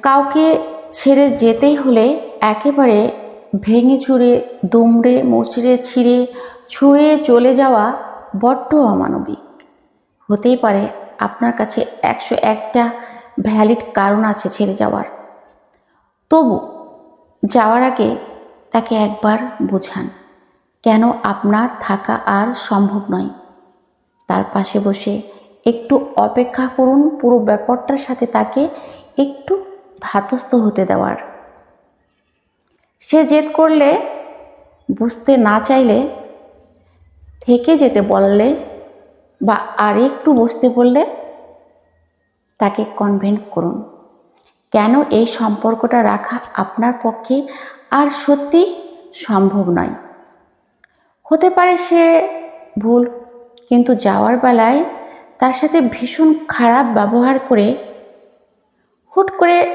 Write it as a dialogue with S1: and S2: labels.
S1: কাউকে ছেড়ে যেতেই হলে একেবারে ভেঙে চুরে দুমড়ে মুচড়ে ছিঁড়ে ছুঁড়ে চলে যাওয়া বড্ড অমানবিক। হতেই পারে আপনার কাছে 101টা ভ্যালিড কারণ আছে ছেড়ে যাওয়ার, তবু যাওয়ার আগে তাকে একবার বোঝান কেন আপনার থাকা আর সম্ভব নয়। তার পাশে বসে একটু অপেক্ষা করুন, পুরো ব্যাপারটার সাথে তাকে একটু ধাতস্থ হতে দেওয়ার। সে জেদ করলে, বুঝতে না চাইলে, থেকে যেতে বললে বা আর একটু বসতে বললে তাকে কনভিন্স করুন কেন এই সম্পর্কটা রাখা আপনার পক্ষে আর সত্যি সম্ভব নয়। হতে পারে সে ভুল, কিন্তু যাওয়ার বেলায় তার সাথে ভীষণ খারাপ ব্যবহার করে হুট করে